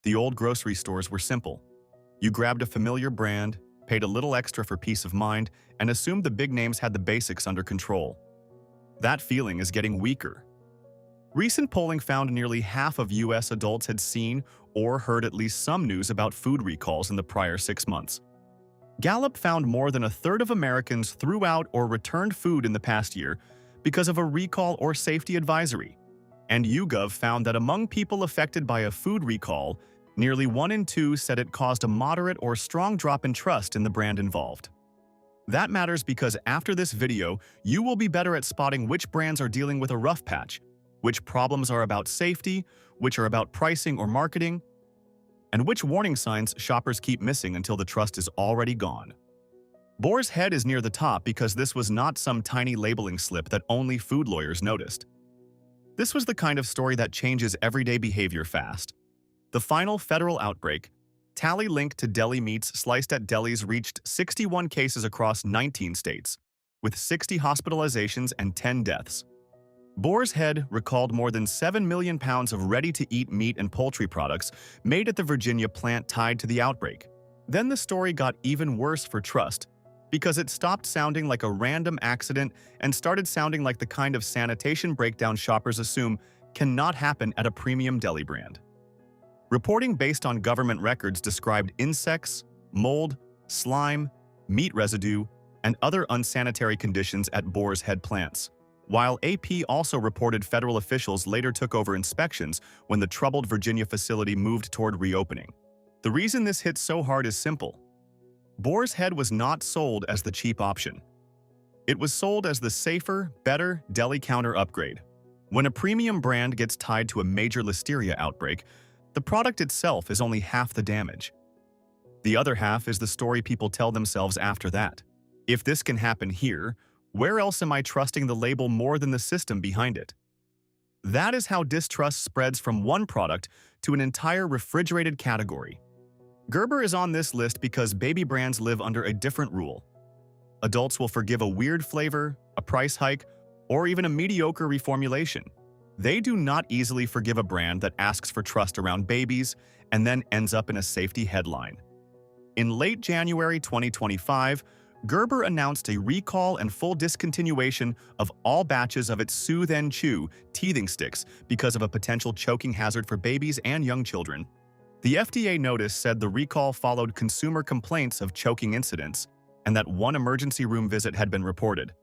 The old grocery stores were simple. You grabbed a familiar brand, paid a little extra for peace of mind, and assumed the big names had the basics under control. That feeling is getting weaker. Recent polling found nearly half of U.S. adults had seen or heard at least some news about food recalls in the prior 6 months. Gallup found more than a third of Americans threw out or returned food in the past year because of a recall or safety advisory. And YouGov found that among people affected by a food recall, nearly 1 in 2 said it caused a moderate or strong drop in trust in the brand involved. That matters because after this video, you will be better at spotting which brands are dealing with a rough patch, which problems are about safety, which are about pricing or marketing, and which warning signs shoppers keep missing until the trust is already gone. Boar's Head is near the top because this was not some tiny labeling slip that only food lawyers noticed. This was the kind of story that changes everyday behavior fast. The final federal outbreak, tally linked to deli meats sliced at delis, reached 61 cases across 19 states, with 60 hospitalizations and 10 deaths. Boar's Head recalled more than 7 million pounds of ready-to-eat meat and poultry products made at the Virginia plant tied to the outbreak. Then the story got even worse for trust, because it stopped sounding like a random accident and started sounding like the kind of sanitation breakdown shoppers assume cannot happen at a premium deli brand. Reporting based on government records described insects, mold, slime, meat residue, and other unsanitary conditions at Boar's Head plants, while AP also reported federal officials later took over inspections when the troubled Virginia facility moved toward reopening. The reason this hit so hard is simple. Boar's Head was not sold as the cheap option. It was sold as the safer, better deli counter upgrade. When a premium brand gets tied to a major listeria outbreak, the product itself is only half the damage. The other half is the story people tell themselves after that. If this can happen here, where else am I trusting the label more than the system behind it? That is how distrust spreads from one product to an entire refrigerated category. Gerber is on this list because baby brands live under a different rule. Adults will forgive a weird flavor, a price hike, or even a mediocre reformulation. They do not easily forgive a brand that asks for trust around babies and then ends up in a safety headline. In late January 2025, Gerber announced a recall and full discontinuation of all batches of its Soothe and Chew teething sticks because of a potential choking hazard for babies and young children. The FDA notice said the recall followed consumer complaints of choking incidents and that one emergency room visit had been reported.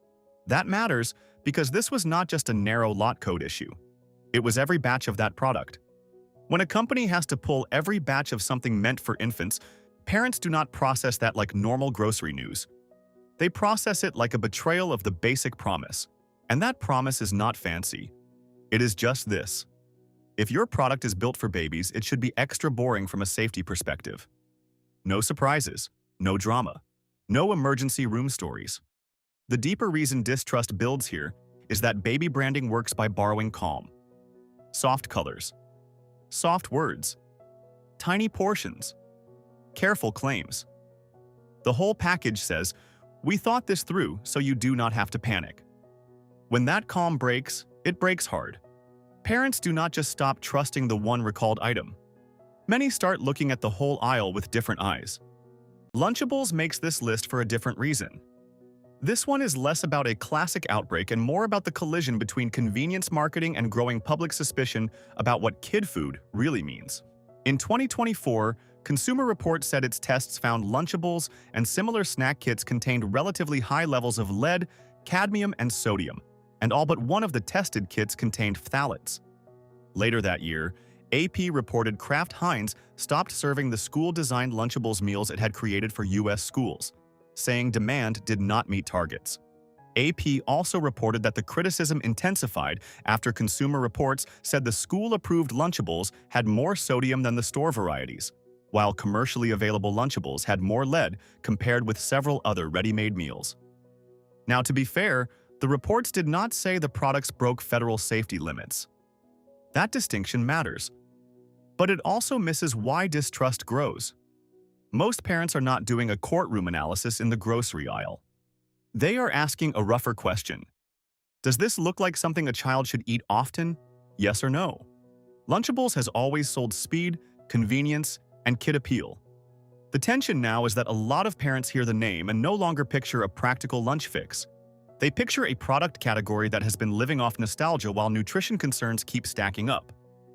That matters because this was not just a narrow lot code issue. It was every batch of that product. When a company has to pull every batch of something meant for infants, parents do not process that like normal grocery news. They process it like a betrayal of the basic promise. And that promise is not fancy. It is just this. If your product is built for babies, it should be extra boring from a safety perspective. No surprises, no drama, no emergency room stories. The deeper reason distrust builds here is that baby branding works by borrowing calm. Soft colors, soft words, tiny portions, careful claims. The whole package says, "We thought this through, so you do not have to panic." When that calm breaks, it breaks hard. Parents do not just stop trusting the one recalled item. Many start looking at the whole aisle with different eyes. Lunchables makes this list for a different reason. This one is less about a classic outbreak and more about the collision between convenience marketing and growing public suspicion about what kid food really means. In 2024, Consumer Reports said its tests found Lunchables and similar snack kits contained relatively high levels of lead, cadmium, and sodium, and all but one of the tested kits contained phthalates. Later that year, AP reported Kraft Heinz stopped serving the school-designed Lunchables meals it had created for U.S. schools, saying demand did not meet targets. AP also reported that the criticism intensified after Consumer Reports said the school-approved Lunchables had more sodium than the store varieties, while commercially available Lunchables had more lead compared with several other ready-made meals. Now, to be fair, the reports did not say the products broke federal safety limits. That distinction matters. But it also misses why distrust grows. Most parents are not doing a courtroom analysis in the grocery aisle. They are asking a rougher question. Does this look like something a child should eat often? Yes or no? Lunchables has always sold speed, convenience, and kid appeal. The tension now is that a lot of parents hear the name and no longer picture a practical lunch fix. They picture a product category that has been living off nostalgia while nutrition concerns keep stacking up.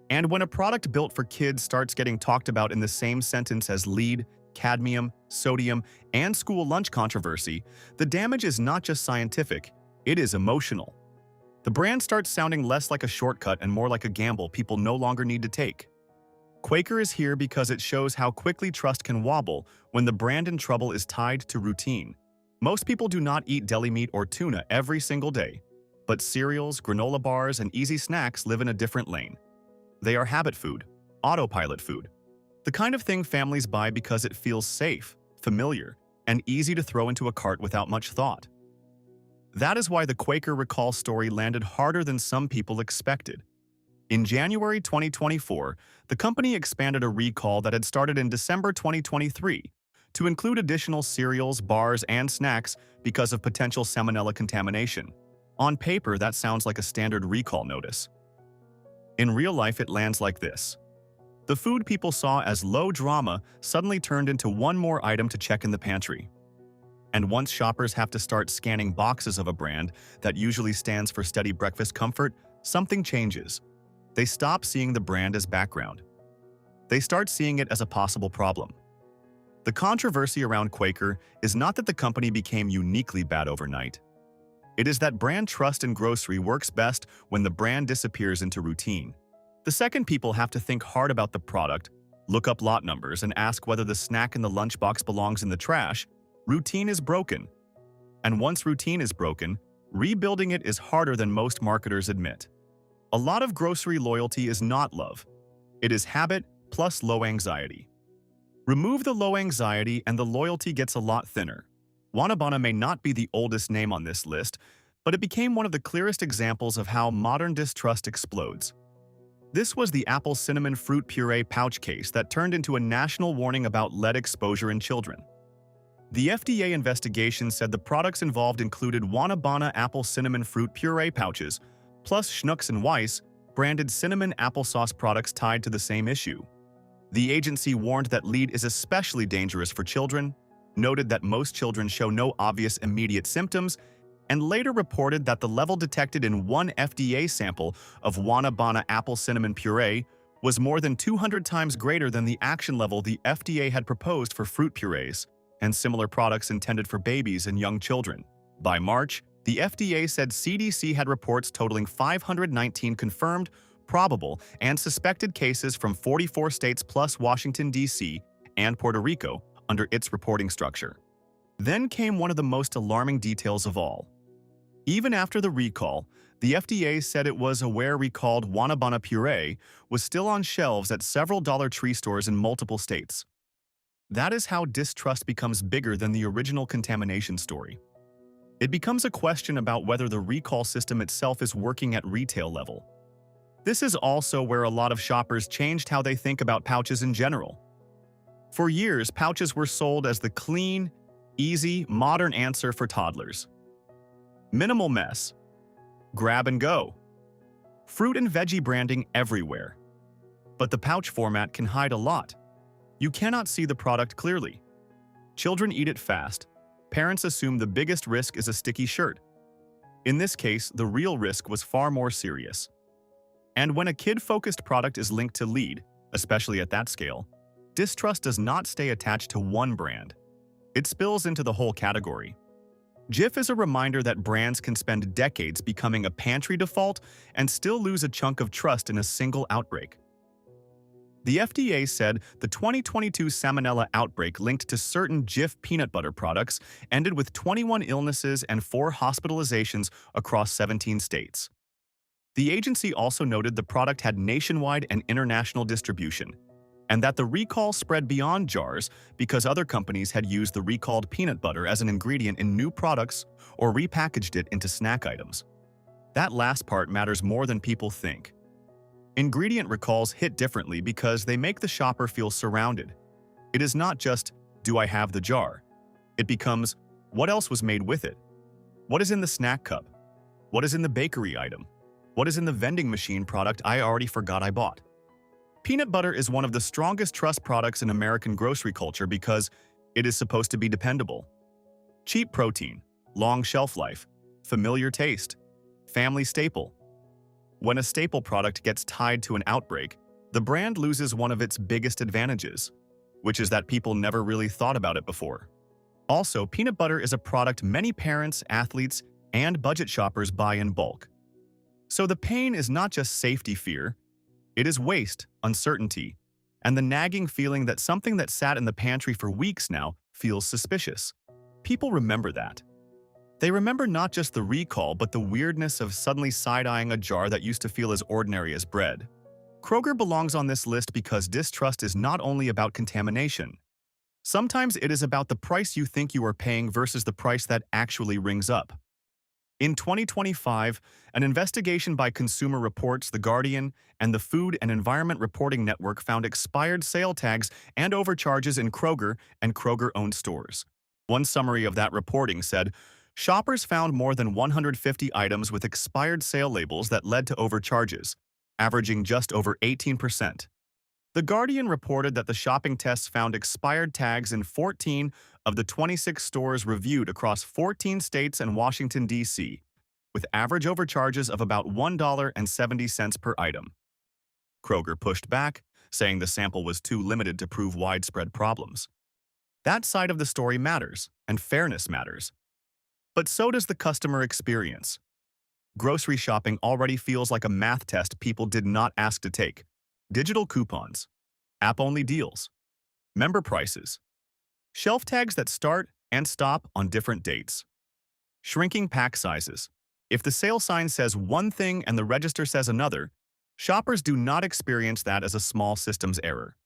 And when a product built for kids starts getting talked about in the same sentence as lead, cadmium, sodium, and school lunch controversy, the damage is not just scientific, it is emotional. The brand starts sounding less like a shortcut and more like a gamble people no longer need to take. Quaker is here because it shows how quickly trust can wobble when the brand in trouble is tied to routine. Most people do not eat deli meat or tuna every single day, but cereals, granola bars, and easy snacks live in a different lane. They are habit food, autopilot food, the kind of thing families buy because it feels safe, familiar, and easy to throw into a cart without much thought. That is why the Quaker recall story landed harder than some people expected. In January 2024, the company expanded a recall that had started in December 2023 to include additional cereals, bars, and snacks because of potential salmonella contamination. On paper, that sounds like a standard recall notice. In real life, it lands like this. The food people saw as low drama suddenly turned into one more item to check in the pantry. And once shoppers have to start scanning boxes of a brand that usually stands for steady breakfast comfort, something changes. They stop seeing the brand as background. They start seeing it as a possible problem. The controversy around Quaker is not that the company became uniquely bad overnight. It is that brand trust in grocery works best when the brand disappears into routine. The second people have to think hard about the product, look up lot numbers, and ask whether the snack in the lunchbox belongs in the trash, routine is broken. And once routine is broken, rebuilding it is harder than most marketers admit. A lot of grocery loyalty is not love. It is habit plus low anxiety. Remove the low anxiety and the loyalty gets a lot thinner. Wanabana may not be the oldest name on this list, but it became one of the clearest examples of how modern distrust explodes. This was the apple cinnamon fruit puree pouch case that turned into a national warning about lead exposure in children. The FDA investigation said the products involved included Wanabana apple cinnamon fruit puree pouches, plus Schnucks and Weiss branded cinnamon applesauce products tied to the same issue. The agency warned that lead is especially dangerous for children, noted that most children show no obvious immediate symptoms, and later reported that the level detected in one FDA sample of Wanabana apple cinnamon puree was more than 200 times greater than the action level the FDA had proposed for fruit purees and similar products intended for babies and young children. By March, the FDA said CDC had reports totaling 519 confirmed, probable, and suspected cases from 44 states plus Washington, D.C. and Puerto Rico under its reporting structure. Then came one of the most alarming details of all. Even after the recall, the FDA said it was aware recalled Wanabana puree was still on shelves at several Dollar Tree stores in multiple states. That is how distrust becomes bigger than the original contamination story. It becomes a question about whether the recall system itself is working at retail level. This is also where a lot of shoppers changed how they think about pouches in general. For years, pouches were sold as the clean, easy, modern answer for toddlers. Minimal mess. Grab and go. Fruit and veggie branding everywhere. But the pouch format can hide a lot. You cannot see the product clearly. Children eat it fast. Parents assume the biggest risk is a sticky shirt. In this case, the real risk was far more serious. And when a kid-focused product is linked to lead, especially at that scale, distrust does not stay attached to one brand. It spills into the whole category. Jif is a reminder that brands can spend decades becoming a pantry default and still lose a chunk of trust in a single outbreak. The FDA said the 2022 salmonella outbreak linked to certain Jif peanut butter products ended with 21 illnesses and 4 hospitalizations across 17 states. The agency also noted the product had nationwide and international distribution, and that the recall spread beyond jars because other companies had used the recalled peanut butter as an ingredient in new products or repackaged it into snack items. That last part matters more than people think. Ingredient recalls hit differently because they make the shopper feel surrounded. It is not just, do I have the jar? It becomes, what else was made with it? What is in the snack cup? What is in the bakery item? What is in the vending machine product I already forgot I bought? Peanut butter is one of the strongest trust products in American grocery culture because it is supposed to be dependable. Cheap protein, long shelf life, familiar taste, family staple. When a staple product gets tied to an outbreak, the brand loses one of its biggest advantages, which is that people never really thought about it before. Also, peanut butter is a product many parents, athletes, and budget shoppers buy in bulk. So the pain is not just safety fear, it is waste, uncertainty, and the nagging feeling that something that sat in the pantry for weeks now feels suspicious. People remember that. They remember not just the recall, but the weirdness of suddenly side-eyeing a jar that used to feel as ordinary as bread. Kroger belongs on this list because distrust is not only about contamination. Sometimes it is about the price you think you are paying versus the price that actually rings up. In 2025, an investigation by Consumer Reports, The Guardian, and the Food and Environment Reporting Network found expired sale tags and overcharges in Kroger and Kroger-owned stores. One summary of that reporting said, shoppers found more than 150 items with expired sale labels that led to overcharges, averaging just over 18%. The Guardian reported that the shopping tests found expired tags in 14 of the 26 stores reviewed across 14 states and Washington, D.C., with average overcharges of about $1.70 per item. Kroger pushed back, saying the sample was too limited to prove widespread problems. That side of the story matters, and fairness matters. But so does the customer experience. Grocery shopping already feels like a math test people did not ask to take. Digital coupons, app-only deals, member prices, shelf tags that start and stop on different dates, shrinking pack sizes. If the sale sign says one thing and the register says another, shoppers do not experience that as a small systems error.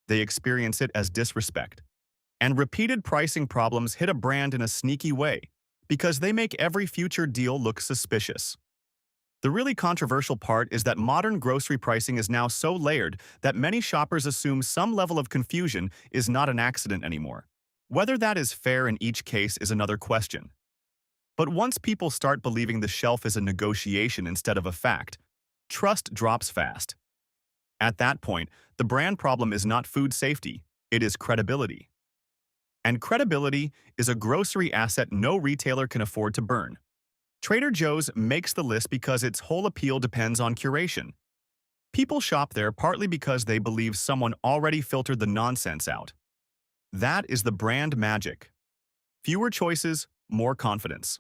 They experience it as disrespect. And repeated pricing problems hit a brand in a sneaky way because they make every future deal look suspicious. The really controversial part is that modern grocery pricing is now so layered that many shoppers assume some level of confusion is not an accident anymore. Whether that is fair in each case is another question. But once people start believing the shelf is a negotiation instead of a fact, trust drops fast. At that point, the brand problem is not food safety, it is credibility. And credibility is a grocery asset no retailer can afford to burn. Trader Joe's makes the list because its whole appeal depends on curation. People shop there partly because they believe someone already filtered the nonsense out. That is the brand magic. Fewer choices, more confidence.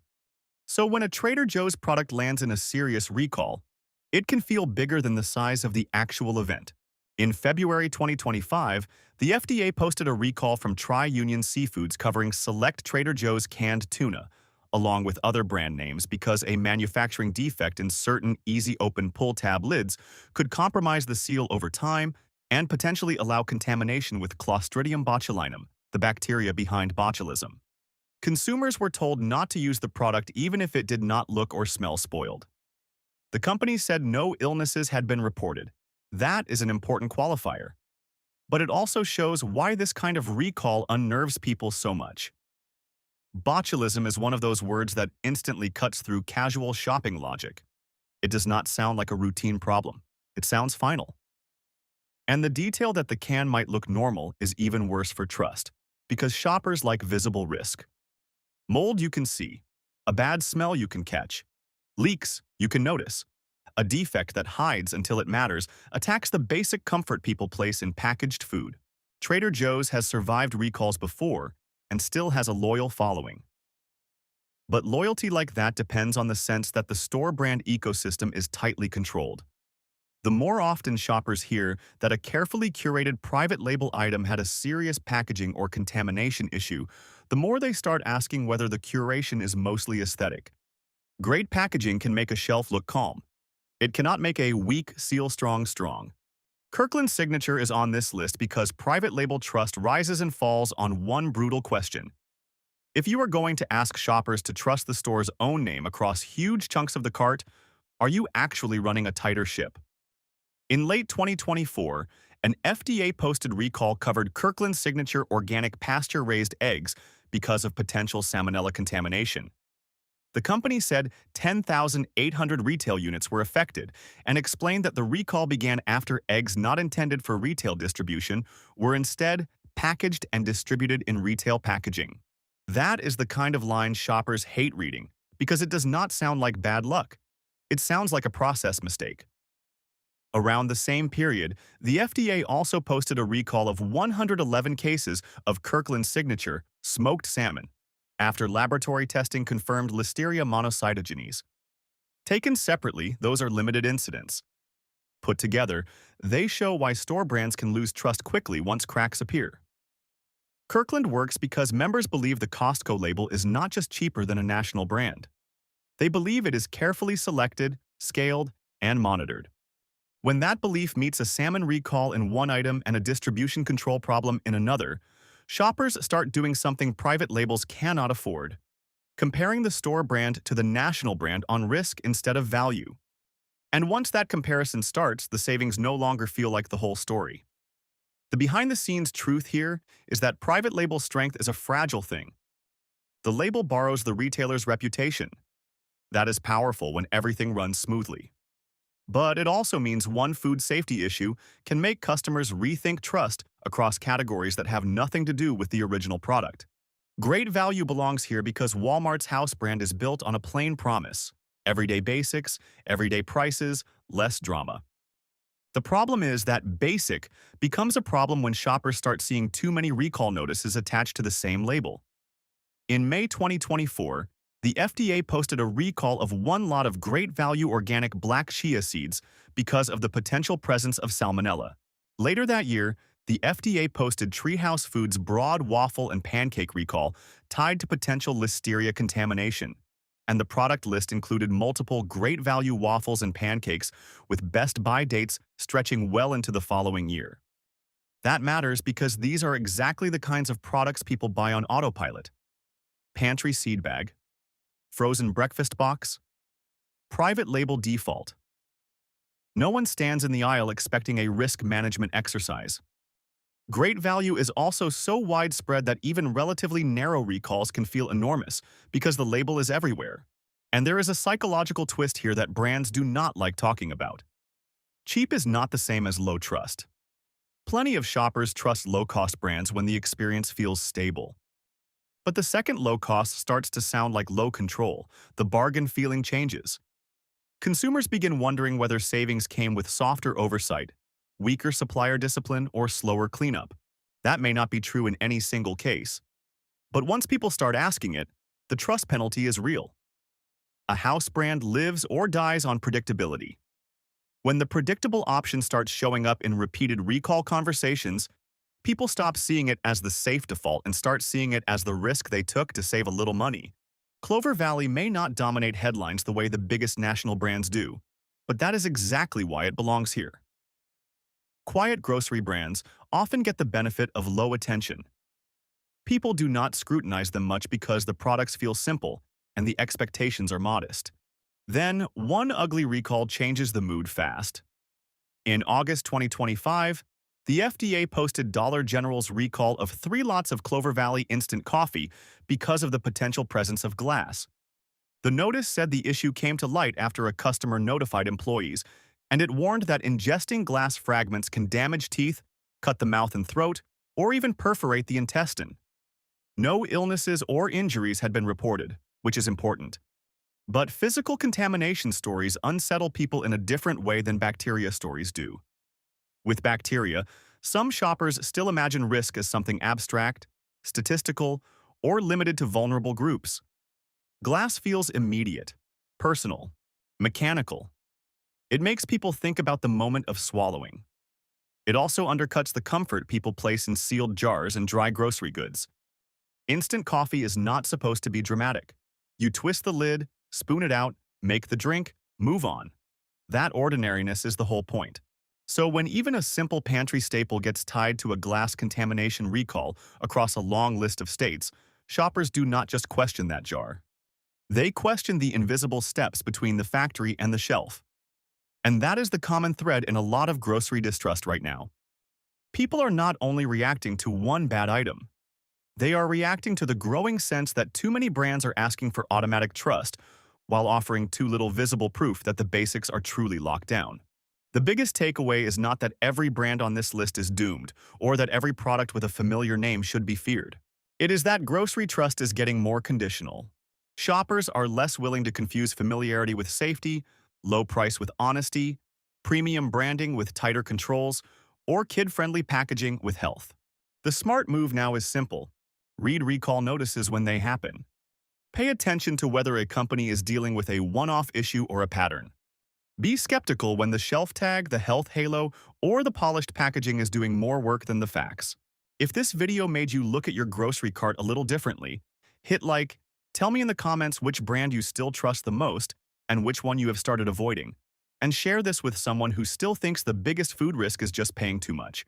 So when a Trader Joe's product lands in a serious recall, it can feel bigger than the size of the actual event. In February 2025, the FDA posted a recall from Tri-Union Seafoods covering select Trader Joe's canned tuna, along with other brand names, because a manufacturing defect in certain easy-open pull-tab lids could compromise the seal over time and potentially allow contamination with Clostridium botulinum, the bacteria behind botulism. Consumers were told not to use the product even if it did not look or smell spoiled. The company said no illnesses had been reported. That is an important qualifier. But it also shows why this kind of recall unnerves people so much. Botulism is one of those words that instantly cuts through casual shopping logic. It does not sound like a routine problem. It sounds final. And the detail that the can might look normal is even worse for trust, because shoppers like visible risk. Mold you can see, a bad smell you can catch, leaks you can notice. A defect that hides until it matters attacks the basic comfort people place in packaged food. Trader Joe's has survived recalls before and still has a loyal following. But loyalty like that depends on the sense that the store brand ecosystem is tightly controlled. The more often shoppers hear that a carefully curated private label item had a serious packaging or contamination issue, the more they start asking whether the curation is mostly aesthetic. Great packaging can make a shelf look calm. It cannot make a weak seal strong. Kirkland's Signature is on this list because private label trust rises and falls on one brutal question. If you are going to ask shoppers to trust the store's own name across huge chunks of the cart, are you actually running a tighter ship? In late 2024, an FDA-posted recall covered Kirkland's Signature organic pasture-raised eggs because of potential salmonella contamination. The company said 10,800 retail units were affected and explained that the recall began after eggs not intended for retail distribution were instead packaged and distributed in retail packaging. That is the kind of line shoppers hate reading because it does not sound like bad luck. It sounds like a process mistake. Around the same period, the FDA also posted a recall of 111 cases of Kirkland's signature smoked salmon after laboratory testing confirmed Listeria monocytogenes. Taken separately, those are limited incidents. Put together, they show why store brands can lose trust quickly once cracks appear. Kirkland works because members believe the Costco label is not just cheaper than a national brand. They believe it is carefully selected, scaled, and monitored. When that belief meets a salmon recall in one item and a distribution control problem in another, shoppers start doing something private labels cannot afford: comparing the store brand to the national brand on risk instead of value. And once that comparison starts, the savings no longer feel like the whole story. The behind-the-scenes truth here is that private label strength is a fragile thing. The label borrows the retailer's reputation. That is powerful when everything runs smoothly. But it also means one food safety issue can make customers rethink trust across categories that have nothing to do with the original product. Great value belongs here because Walmart's house brand is built on a plain promise: everyday basics, everyday prices, less drama. The problem is that basic becomes a problem when shoppers start seeing too many recall notices attached to the same label. In May 2024, the FDA posted a recall of one lot of great value organic black chia seeds because of the potential presence of salmonella. Later that year, the FDA posted Treehouse Foods' broad waffle and pancake recall tied to potential Listeria contamination, and the product list included multiple great value waffles and pancakes with best buy dates stretching well into the following year. That matters because these are exactly the kinds of products people buy on autopilot: pantry seed bag, frozen breakfast box, private label default. No one stands in the aisle expecting a risk management exercise. Great value is also so widespread that even relatively narrow recalls can feel enormous because the label is everywhere. And there is a psychological twist here that brands do not like talking about. Cheap is not the same as low trust. Plenty of shoppers trust low-cost brands when the experience feels stable. But the second low cost starts to sound like low control, the bargain feeling changes. Consumers begin wondering whether savings came with softer oversight, weaker supplier discipline, or slower cleanup. That may not be true in any single case. But once people start asking it, the trust penalty is real. A house brand lives or dies on predictability. When the predictable option starts showing up in repeated recall conversations, people stop seeing it as the safe default and start seeing it as the risk they took to save a little money. Clover Valley may not dominate headlines the way the biggest national brands do, but that is exactly why it belongs here. Quiet grocery brands often get the benefit of low attention. People do not scrutinize them much because the products feel simple and the expectations are modest. Then, one ugly recall changes the mood fast. In August 2025, the FDA posted Dollar General's recall of 3 lots of Clover Valley instant coffee because of the potential presence of glass. The notice said the issue came to light after a customer notified employees, and it warned that ingesting glass fragments can damage teeth, cut the mouth and throat, or even perforate the intestine. No illnesses or injuries had been reported, which is important. But physical contamination stories unsettle people in a different way than bacteria stories do. With bacteria, some shoppers still imagine risk as something abstract, statistical, or limited to vulnerable groups. Glass feels immediate, personal, mechanical. It makes people think about the moment of swallowing. It also undercuts the comfort people place in sealed jars and dry grocery goods. Instant coffee is not supposed to be dramatic. You twist the lid, spoon it out, make the drink, move on. That ordinariness is the whole point. So when even a simple pantry staple gets tied to a glass contamination recall across a long list of states, shoppers do not just question that jar. They question the invisible steps between the factory and the shelf. And that is the common thread in a lot of grocery distrust right now. People are not only reacting to one bad item. They are reacting to the growing sense that too many brands are asking for automatic trust, while offering too little visible proof that the basics are truly locked down. The biggest takeaway is not that every brand on this list is doomed, or that every product with a familiar name should be feared. It is that grocery trust is getting more conditional. Shoppers are less willing to confuse familiarity with safety, low price with honesty, premium branding with tighter controls, or kid-friendly packaging with health. The smart move now is simple. Read recall notices when they happen. Pay attention to whether a company is dealing with a one-off issue or a pattern. Be skeptical when the shelf tag, the health halo, or the polished packaging is doing more work than the facts. If this video made you look at your grocery cart a little differently, hit like, tell me in the comments which brand you still trust the most and which one you have started avoiding, and share this with someone who still thinks the biggest food risk is just paying too much.